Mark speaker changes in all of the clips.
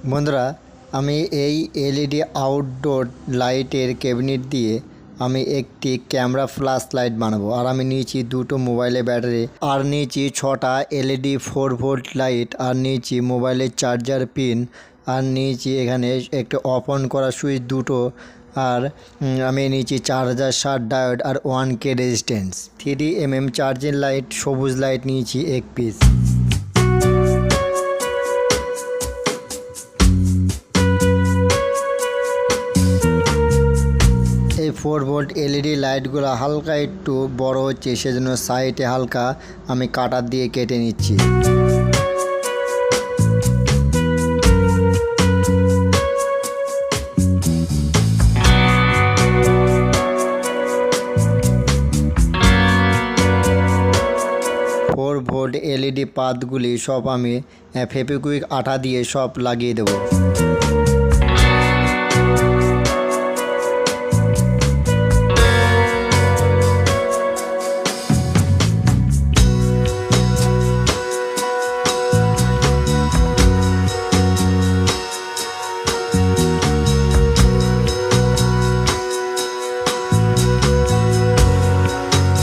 Speaker 1: বন্ধুরা, আমি এই এলইডি আউটডোর লাইটের ক্যাবিনেট দিয়ে আমি একটি ক্যামেরা ফ্ল্যাশ লাইট বানাবো। আর আমি নিয়েছি দুটো মোবাইলের ব্যাটারি, আর নিয়েছি 6টা এলইডি 4 ভোল্ট লাইট, আর নিয়েছি মোবাইলের চার্জার পিন, আর নিয়েছি এখানে একটু অফ অন করা সুইচ দুটো, আর আমি নিয়েছি 4060 ডায়োড আর 1K resistance. 3mm charging light সবুজ লাইট নিয়েছি 1 পিস। এই 4 ভোল্ট এলইডি লাইটগুলো হালকা একটু বড় হচ্ছে, সেজন্য সাইডে হালকা আমি কাটার দিয়ে কেটে নিচ্ছি। ভোল্ট এলইডি পাতগুলি সব আমি ফেভিকুইক আঠা দিয়ে সব লাগিয়ে দেবো।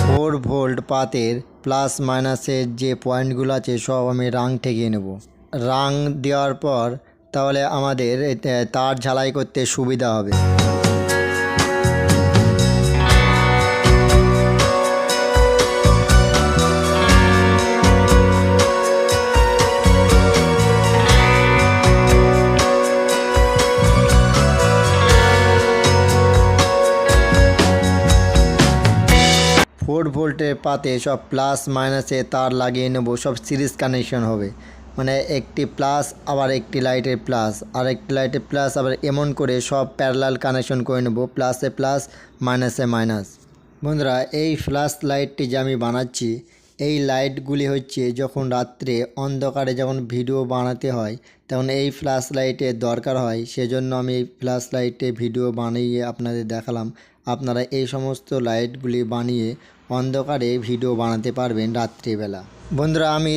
Speaker 1: 4 ভোল্ট পাতের প্লাস মাইনাসের যে পয়েন্টগুলো আছে সব আমি রাং ঠেকিয়ে নেব। রাং দেওয়ার পর তাহলে আমাদের তার ঝালাই করতে সুবিধা হবে। 4 ভোল্টের পাতে সব প্লাস মাইনাসে তার লাগিয়ে নেব, সব সিরিজ কানেকশন হবে। মানে একটি প্লাস আবার একটি লাইটের প্লাস, আর একটি লাইটের প্লাস, আবার এমন করে সব প্যারালাল কানেকশন করে নেব, প্লাসে প্লাস মাইনাসে মাইনাস। বন্ধুরা, এই ফ্ল্যাশ লাইটটি যে আমি বানাচ্ছি, এই লাইটগুলি হচ্ছে যখন রাত্রে অন্ধকারে যখন ভিডিও বানাতে হয় তখন এই ফ্ল্যাশ লাইটের দরকার হয়, সেজন্য আমি এই ফ্ল্যাশ লাইটে ভিডিও বানিয়ে আপনাদের দেখালাম। আপনারা এই সমস্ত লাইটগুলি বানিয়ে অন্ধকারে ভিডিও বানাতে পারবেন রাত্রিবেলা। বন্ধুরা, আমি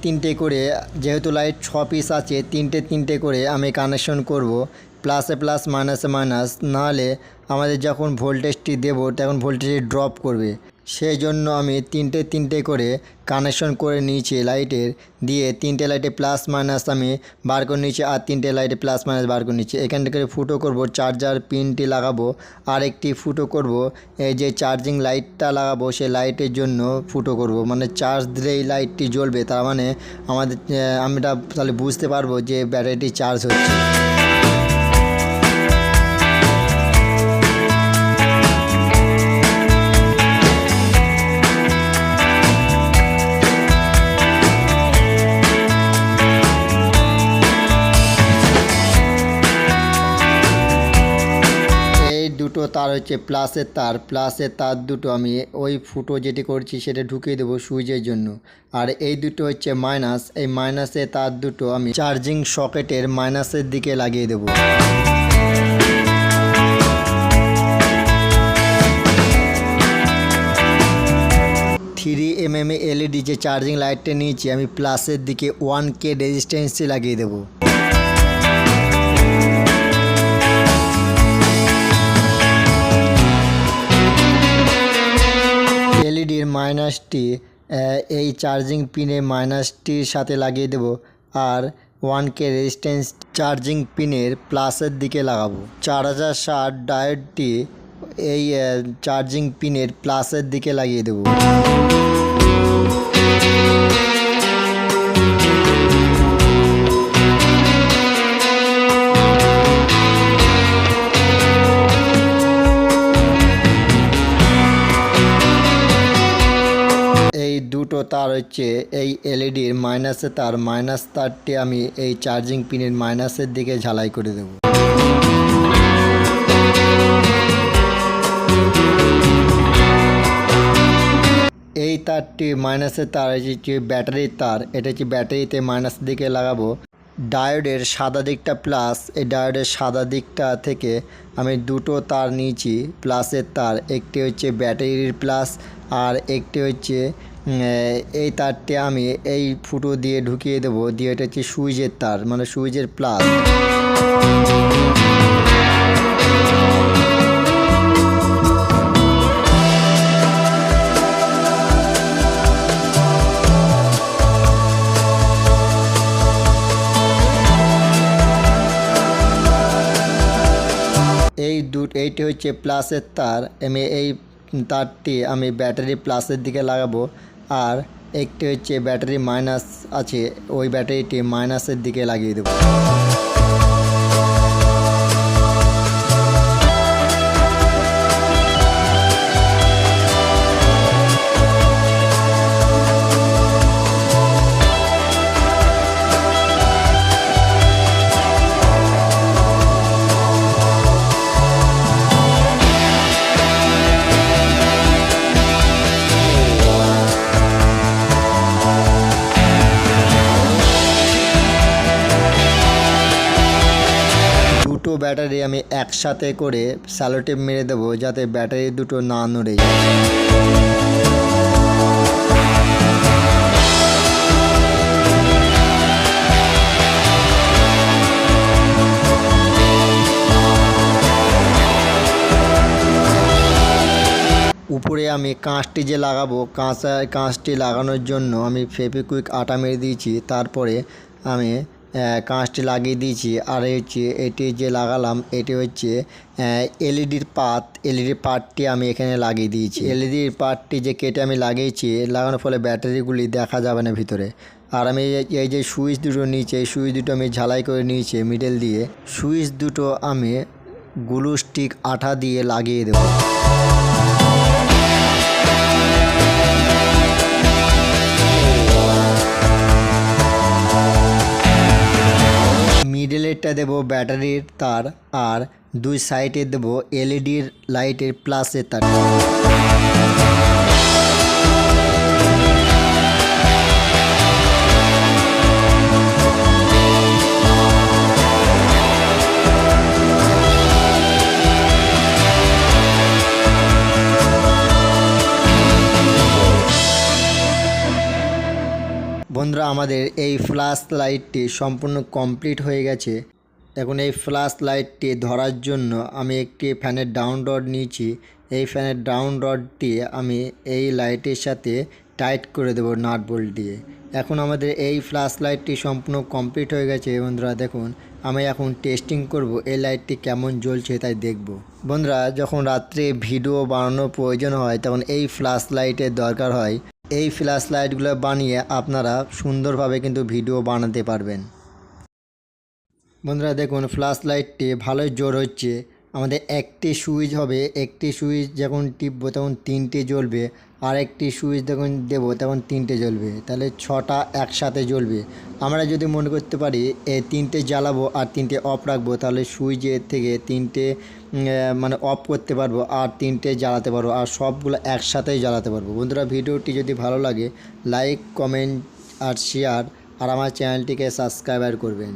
Speaker 1: তিনটে করে, যেহেতু লাইট 6 পিস আছে, তিনটে করে আমি কানেকশন করব, প্লাসে প্লাস মাইনাসে মাইনাস। নাহলে আমাদের যখন ভোল্টেজটি দেব তখন ভোল্টেজটি ড্রপ করবে, সেই জন্য আমি তিনটে করে কানেকশন করে নিয়েছি লাইটের, দিয়ে 3টে লাইটে প্লাস মাইনাস আমি বার করে নিয়েছি, আর 3টে লাইটে প্লাস মাইনাস বার করে নিচ্ছি। এখান থেকে ফুটো করব, চার্জার পিনটি লাগাবো, আর একটি ফুটো করব এই যে চার্জিং লাইটটা লাগাবো, সেই লাইটের জন্য ফুটো করব। মানে চার্জ দিলে এই লাইটটি জ্বলবে, তার মানে আমরা তাহলে বুঝতে পারবো যে ব্যাটারিটি চার্জ হচ্ছে। দুটো তার হচ্ছে প্লাসের তার দুটো আমি ওই ফুটো যেটি করছি সেটা ঢুকিয়ে দেবো সুইচের জন্য। আর এই দুটো হচ্ছে মাইনাস, এই মাইনাসের তার দুটো আমি চার্জিং সকেটের মাইনাসের দিকে লাগিয়ে দেবো। 3mm এলইডি যে চার্জিং লাইটটা নিয়েছি আমি প্লাসের দিকে 1K রেজিস্ট্যান্সে লাগিয়ে দেবো। এলইডির মাইনাসটি এই চার্জিং পিনে মাইনাসটির সাথে লাগিয়ে দেব, আর 1K রেজিস্ট্যান্স চার্জিং পিনের প্লাসের দিকে লাগাবো। 4060 ডায়োডটি এই চার্জিং পিনের প্লাসের দিকে লাগিয়ে দেব। এই দুটো তার হচ্ছে এই এলইডির মাইনাসের তার, মাইনাস তারটি আমি এই চার্জিং পিনের মাইনাসের দিকে ঝালাই করে দেব। এই তারটি মাইনাসের তার হচ্ছে ব্যাটারির তার, এটা হচ্ছে ব্যাটারিতে মাইনাস দিকে লাগাবো। ডায়োডের সাদা দিকটা প্লাস, এই ডায়োডের সাদা দিকটা থেকে আমি দুটো তার নিয়েছি প্লাসের তার, একটি হচ্ছে ব্যাটারির প্লাস আর একটি হচ্ছে এই তারটি আমি এই ফুটো দিয়ে ঢুকিয়ে দেবো, দিয়ে এটা হচ্ছে সুইচের তার, মানে সুইচের প্লাস। এইটি হচ্ছে প্লাসের তার, আমি এই তারটি আমি ব্যাটারি প্লাসের দিকে লাগাবো, আর একটি হচ্ছে ব্যাটারি মাইনাস আছে, ওই ব্যাটারিটি মাইনাসের দিকে লাগিয়ে দেবো। দুটো ব্যাটারি আমি একসাথে করে স্যালোটেপ মেরে দেবো, যাতে ব্যাটারি দুটো না নড়ে যায়। উপরে আমি কাঁচটি যে লাগাবো, কাঁচটি লাগানোর জন্য আমি ফেভিকুইক আটা মেরে দিয়েছি, তারপরে আমি কাঁচটি লাগিয়ে দিয়েছি। আর হচ্ছে এটি যে লাগালাম, এটি হচ্ছে এলইডির পাত, এলইডির পাতটি আমি এখানে লাগিয়ে দিয়েছি। এলইডির পাতটি যে কেটে আমি লাগিয়েছি, লাগানোর ফলে ব্যাটারিগুলি দেখা যাবে না ভিতরে। আর আমি এই যে সুইচ দুটো নিচে, এই সুইচ দুটো আমি ঝালাই করে নিয়েছি মিডল দিয়ে, সুইচ দুটো আমি গ্লু স্টিক আঠা দিয়ে লাগিয়ে দেবো। মিডলেরটা দেবো ব্যাটারির তার, আর দুই সাইডে দেবো এলইডির লাইটের প্লাসের তার। বন্ধুরা, আমাদের এই ফ্ল্যাশ লাইটটি সম্পূর্ণ কমপ্লিট হয়ে গেছে। এখন এই ফ্ল্যাশ লাইটটি ধরার জন্য আমি একটি ফ্যানের ডাউন রড নিয়েছি। এই ফ্যানের ডাউন রডটি আমি এই লাইটের সাথে টাইট করে দেবো নাট বোল্ট দিয়ে। এখন আমাদের এই ফ্ল্যাশ লাইটটি সম্পূর্ণ কমপ্লিট হয়ে গেছে। বন্ধুরা দেখুন, আমি এখন টেস্টিং করব এই লাইটটি কেমন জ্বলছে তাই দেখব। বন্ধুরা, যখন রাত্রে ভিডিও বানানোর প্রয়োজন হয় তখন এই ফ্ল্যাশ লাইটের দরকার হয়। এই ফ্ল্যাশ লাইটগুলো বানিয়ে আপনারা সুন্দরভাবে কিন্তু ভিডিও বানাতে পারবেন। বন্ধুরা দেখুন, ফ্ল্যাশ লাইটটি ভালোই জোর হচ্ছে। আমাদের একটি সুইচ হবে, একটি সুইচ যখন টিপবো তখন তিনটে জ্বলবে, আর একটি সুইচ যখন দেবো তখন তিনটে জ্বলবে, তাহলে 6টা একসাথে জ্বলবে। আমরা যদি মনে করতে পারি এই তিনটে জ্বালাবো আর তিনটে অফ রাখবো, তাহলে সুইচের থেকে তিনটে মানে অফ করতে পারবো আর তিনটে জ্বালাতে পারবো, আর সবগুলো একসাথেই জ্বালাতে পারবো। বন্ধুরা, ভিডিওটি যদি ভালো লাগে লাইক, কমেন্ট আর শেয়ার, আর আমার চ্যানেলটিকে সাবস্ক্রাইব করবেন।